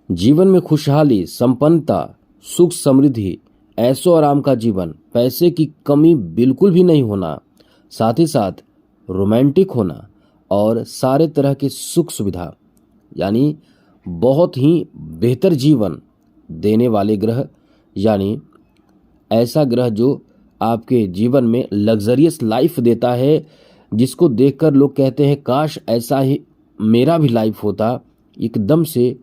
जीवन में खुशहाली, संपन्नता, सुख समृद्धि, ऐशो आराम का जीवन, पैसे की कमी बिल्कुल भी नहीं होना, साथ ही साथ रोमांटिक होना और सारे तरह के सुख सुविधा, यानी बहुत ही बेहतर जीवन देने वाले ग्रह, यानी ऐसा ग्रह जो आपके जीवन में लग्जरियस लाइफ देता है, जिसको देखकर लोग कहते हैं काश ऐसा ही मेरा भी लाइफ होता। एकदम से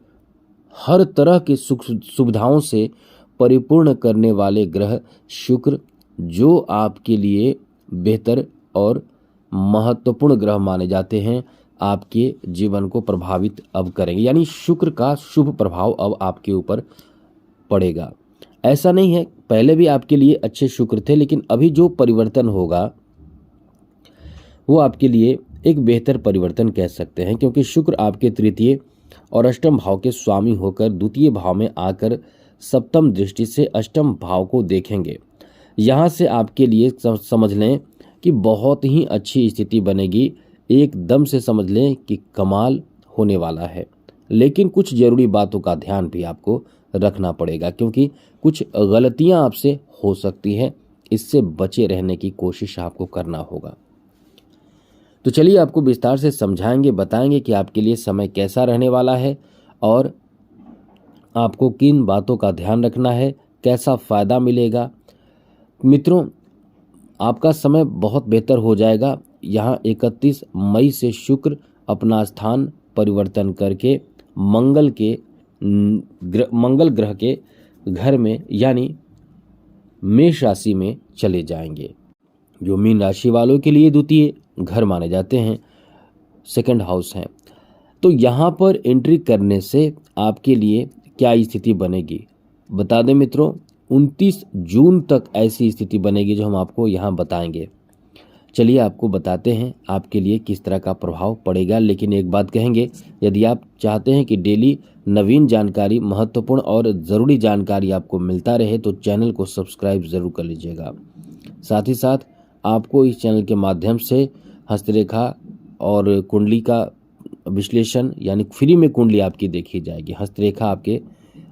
हर तरह की सुख सुविधाओं से परिपूर्ण करने वाले ग्रह शुक्र, जो आपके लिए बेहतर और महत्वपूर्ण ग्रह माने जाते हैं, आपके जीवन को प्रभावित अब करेंगे, यानी शुक्र का शुभ प्रभाव अब आपके ऊपर पड़ेगा। ऐसा नहीं है, पहले भी आपके लिए अच्छे शुक्र थे, लेकिन अभी जो परिवर्तन होगा वो आपके लिए एक बेहतर परिवर्तन कह सकते हैं, क्योंकि शुक्र आपके तृतीय और अष्टम भाव के स्वामी होकर द्वितीय भाव में आकर सप्तम दृष्टि से अष्टम भाव को देखेंगे। यहाँ से आपके लिए समझ लें कि बहुत ही अच्छी स्थिति बनेगी, एकदम से समझ लें कि कमाल होने वाला है। लेकिन कुछ जरूरी बातों का ध्यान भी आपको रखना पड़ेगा, क्योंकि कुछ गलतियां आपसे हो सकती हैं, इससे बचे रहने की कोशिश आपको करना होगा। तो चलिए आपको विस्तार से समझाएंगे, बताएंगे कि आपके लिए समय कैसा रहने वाला है और आपको किन बातों का ध्यान रखना है, कैसा फ़ायदा मिलेगा। मित्रों, आपका समय बहुत बेहतर हो जाएगा। यहाँ 31 मई से शुक्र अपना स्थान परिवर्तन करके मंगल ग्रह के घर में, यानी मेष राशि में चले जाएंगे, जो मीन राशि वालों के लिए द्वितीय घर माने जाते हैं, सेकंड हाउस हैं। तो यहाँ पर एंट्री करने से आपके लिए क्या स्थिति बनेगी बता दें मित्रों, 29 जून तक ऐसी स्थिति बनेगी जो हम आपको यहाँ बताएंगे। चलिए आपको बताते हैं आपके लिए किस तरह का प्रभाव पड़ेगा। लेकिन एक बात कहेंगे, यदि आप चाहते हैं कि डेली नवीन जानकारी, महत्वपूर्ण और ज़रूरी जानकारी आपको मिलता रहे, तो चैनल को सब्सक्राइब ज़रूर कर लीजिएगा। साथ ही साथ आपको इस चैनल के माध्यम से हस्तरेखा और कुंडली का विश्लेषण, यानी फ्री में कुंडली आपकी देखी जाएगी, हस्तरेखा आपके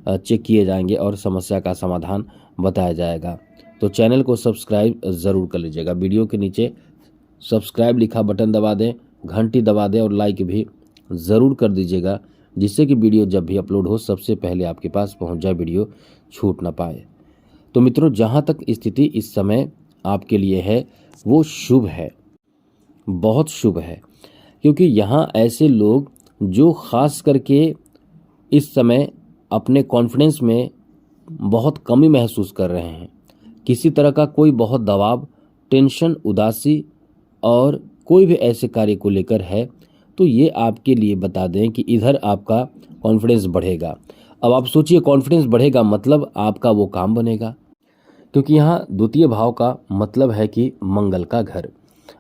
चेक किए जाएंगे और समस्या का समाधान बताया जाएगा। तो चैनल को सब्सक्राइब ज़रूर कर लीजिएगा। वीडियो के नीचे सब्सक्राइब लिखा बटन दबा दें, घंटी दबा दें और लाइक भी ज़रूर कर दीजिएगा, जिससे कि वीडियो जब भी अपलोड हो सबसे पहले आपके पास पहुंच जाए, वीडियो छूट ना पाए। तो मित्रों, जहां तक स्थिति इस समय आपके लिए है वो शुभ है, बहुत शुभ है, क्योंकि यहाँ ऐसे लोग जो ख़ास करके इस समय अपने कॉन्फिडेंस में बहुत कमी महसूस कर रहे हैं, किसी तरह का कोई बहुत दबाव, टेंशन, उदासी और कोई भी ऐसे कार्य को लेकर है, तो ये आपके लिए बता दें कि इधर आपका कॉन्फिडेंस बढ़ेगा। अब आप सोचिए, कॉन्फिडेंस बढ़ेगा मतलब आपका वो काम बनेगा, क्योंकि यहाँ द्वितीय भाव का मतलब है कि मंगल का घर,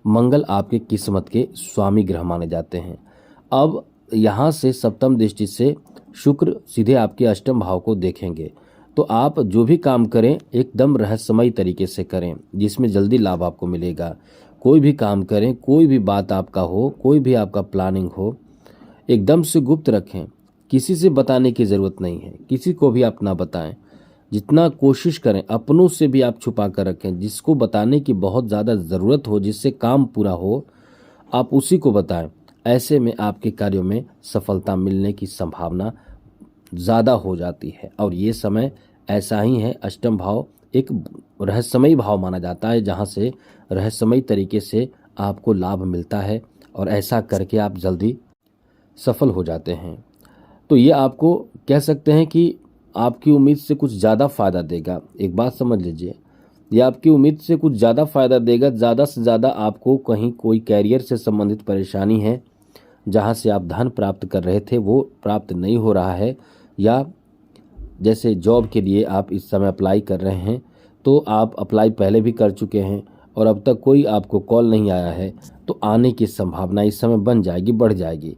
मंगल आपके किस्मत के स्वामी ग्रह माने जाते हैं। अब यहाँ से सप्तम दृष्टि से शुक्र सीधे आपके अष्टम भाव को देखेंगे, तो आप जो भी काम करें एकदम रहस्यमय तरीके से करें, जिसमें जल्दी लाभ आपको मिलेगा। कोई भी काम करें, कोई भी बात आपका हो, कोई भी आपका प्लानिंग हो, एकदम से गुप्त रखें, किसी से बताने की ज़रूरत नहीं है, किसी को भी आप ना बताएं। जितना कोशिश करें अपनों से भी आप छुपा कर रखें, जिसको बताने की बहुत ज़्यादा ज़रूरत हो, जिससे काम पूरा हो, आप उसी को बताएं। ऐसे में आपके कार्यों में सफलता मिलने की संभावना ज़्यादा हो जाती है। और ये समय ऐसा ही है, अष्टम भाव एक रहस्यमयी भाव माना जाता है, जहाँ से रहस्यमयी तरीके से आपको लाभ मिलता है और ऐसा करके आप जल्दी सफल हो जाते हैं। तो ये आपको कह सकते हैं कि आपकी उम्मीद से कुछ ज़्यादा फ़ायदा देगा। एक बात समझ लीजिए, यह आपकी उम्मीद से कुछ ज़्यादा फ़ायदा देगा। ज़्यादा से ज़्यादा आपको कहीं कोई कैरियर से संबंधित परेशानी है, जहाँ से आप धन प्राप्त कर रहे थे वो प्राप्त नहीं हो रहा है, या जैसे जॉब के लिए आप इस समय अप्लाई कर रहे हैं, तो आप अप्लाई पहले भी कर चुके हैं और अब तक कोई आपको कॉल नहीं आया है, तो आने की संभावना इस समय बन जाएगी, बढ़ जाएगी।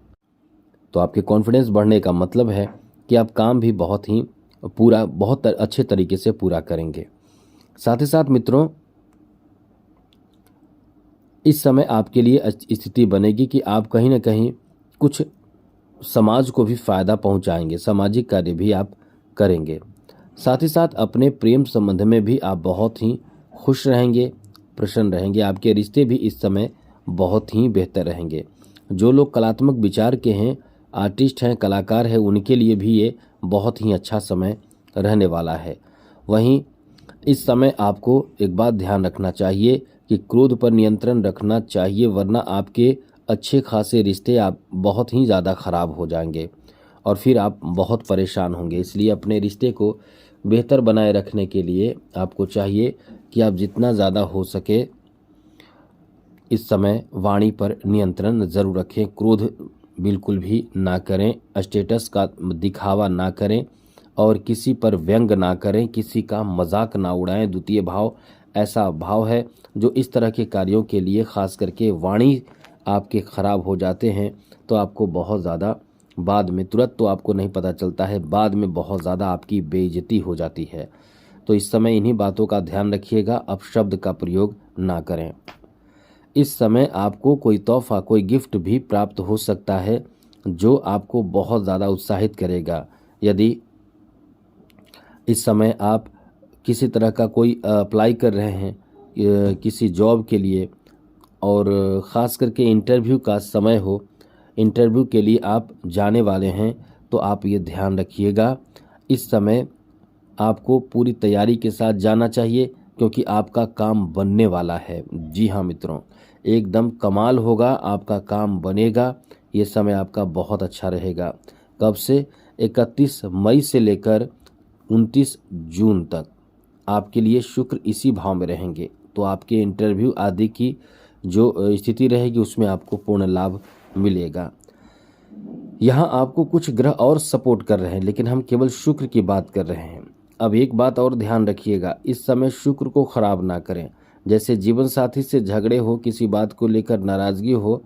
तो आपके कॉन्फिडेंस बढ़ने का मतलब है कि आप काम भी बहुत अच्छे तरीके से पूरा करेंगे। साथ ही साथ मित्रों, इस समय आपके लिए स्थिति बनेगी कि आप कहीं ना कहीं कुछ समाज को भी फायदा पहुंचाएंगे, सामाजिक कार्य भी आप करेंगे। साथ ही साथ अपने प्रेम संबंध में भी आप बहुत ही खुश रहेंगे, प्रसन्न रहेंगे। आपके रिश्ते भी इस समय बहुत ही बेहतर रहेंगे। जो लोग कलात्मक विचार के हैं, आर्टिस्ट हैं, कलाकार हैं, उनके लिए भी ये बहुत ही अच्छा समय रहने वाला है। वहीं इस समय आपको एक बात ध्यान रखना चाहिए कि क्रोध पर नियंत्रण रखना चाहिए, वरना आपके अच्छे खासे रिश्ते आप बहुत ही ज़्यादा ख़राब हो जाएंगे और फिर आप बहुत परेशान होंगे। इसलिए अपने रिश्ते को बेहतर बनाए रखने के लिए आपको चाहिए कि आप जितना ज़्यादा हो सके इस समय वाणी पर नियंत्रण ज़रूर रखें। क्रोध बिल्कुल भी ना करें, स्टेटस का दिखावा ना करें और किसी पर व्यंग ना करें, किसी का मजाक ना उड़ाएं। द्वितीय भाव ऐसा भाव है जो इस तरह के कार्यों के लिए खास करके वाणी आपके ख़राब हो जाते हैं तो आपको बहुत ज़्यादा बाद में, तुरंत तो आपको नहीं पता चलता है, बाद में बहुत ज़्यादा आपकी बेइज्जती हो जाती है। तो इस समय इन्हीं बातों का ध्यान रखिएगा, अपशब्द का प्रयोग ना करें। इस समय आपको कोई तोहफा, कोई गिफ्ट भी प्राप्त हो सकता है जो आपको बहुत ज़्यादा उत्साहित करेगा। यदि इस समय आप किसी तरह का कोई अप्लाई कर रहे हैं किसी जॉब के लिए और ख़ास करके इंटरव्यू का समय हो, इंटरव्यू के लिए आप जाने वाले हैं, तो आप ये ध्यान रखिएगा इस समय आपको पूरी तैयारी के साथ जाना चाहिए क्योंकि आपका काम बनने वाला है। जी हाँ मित्रों, एकदम कमाल होगा, आपका काम बनेगा। ये समय आपका बहुत अच्छा रहेगा। कब से? 31 मई से लेकर 29 जून तक आपके लिए शुक्र इसी भाव में रहेंगे, तो आपके इंटरव्यू आदि की जो स्थिति रहेगी उसमें आपको पूर्ण लाभ मिलेगा। यहाँ आपको कुछ ग्रह और सपोर्ट कर रहे हैं, लेकिन हम केवल शुक्र की बात कर रहे हैं। अब एक बात और ध्यान रखिएगा, इस समय शुक्र को खराब ना करें। जैसे जीवन साथी से झगड़े हो, किसी बात को लेकर नाराज़गी हो,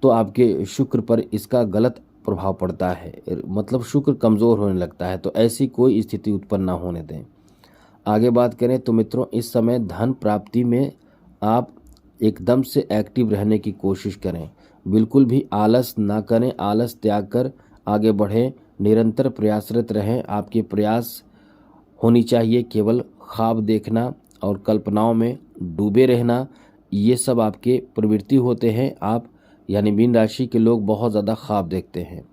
तो आपके शुक्र पर इसका गलत प्रभाव पड़ता है, मतलब शुक्र कमज़ोर होने लगता है। तो ऐसी कोई स्थिति उत्पन्न ना होने दें। आगे बात करें तो मित्रों, इस समय धन प्राप्ति में आप एकदम से एक्टिव रहने की कोशिश करें, बिल्कुल भी आलस ना करें। आलस त्याग कर आगे बढ़ें, निरंतर प्रयासरत रहें। आपके प्रयास होनी चाहिए केवल ख्वाब देखना और कल्पनाओं में डूबे रहना, ये सब आपके प्रवृत्ति होते हैं। आप यानी मीन राशि के लोग बहुत ज़्यादा ख्वाब देखते हैं।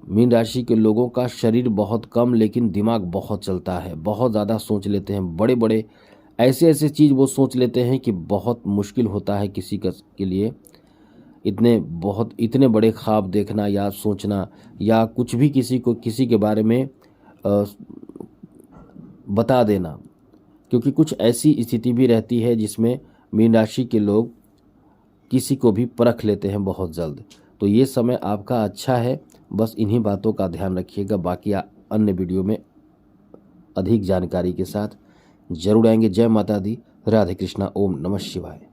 मीन राशि के लोगों का शरीर बहुत कम लेकिन दिमाग बहुत चलता है, बहुत ज़्यादा सोच लेते हैं, बड़े बड़े ऐसे चीज़ वो सोच लेते हैं कि बहुत मुश्किल होता है किसी के लिए इतने बड़े ख्वाब देखना या सोचना या कुछ भी किसी के बारे में बता देना, क्योंकि कुछ ऐसी स्थिति भी रहती है जिसमें मीन राशि के लोग किसी को भी परख लेते हैं बहुत जल्द। तो ये समय आपका अच्छा है, बस इन्हीं बातों का ध्यान रखिएगा। बाकी अन्य वीडियो में अधिक जानकारी के साथ जरूर आएंगे। जय माता दी, राधे कृष्णा, ओम नमः शिवाय।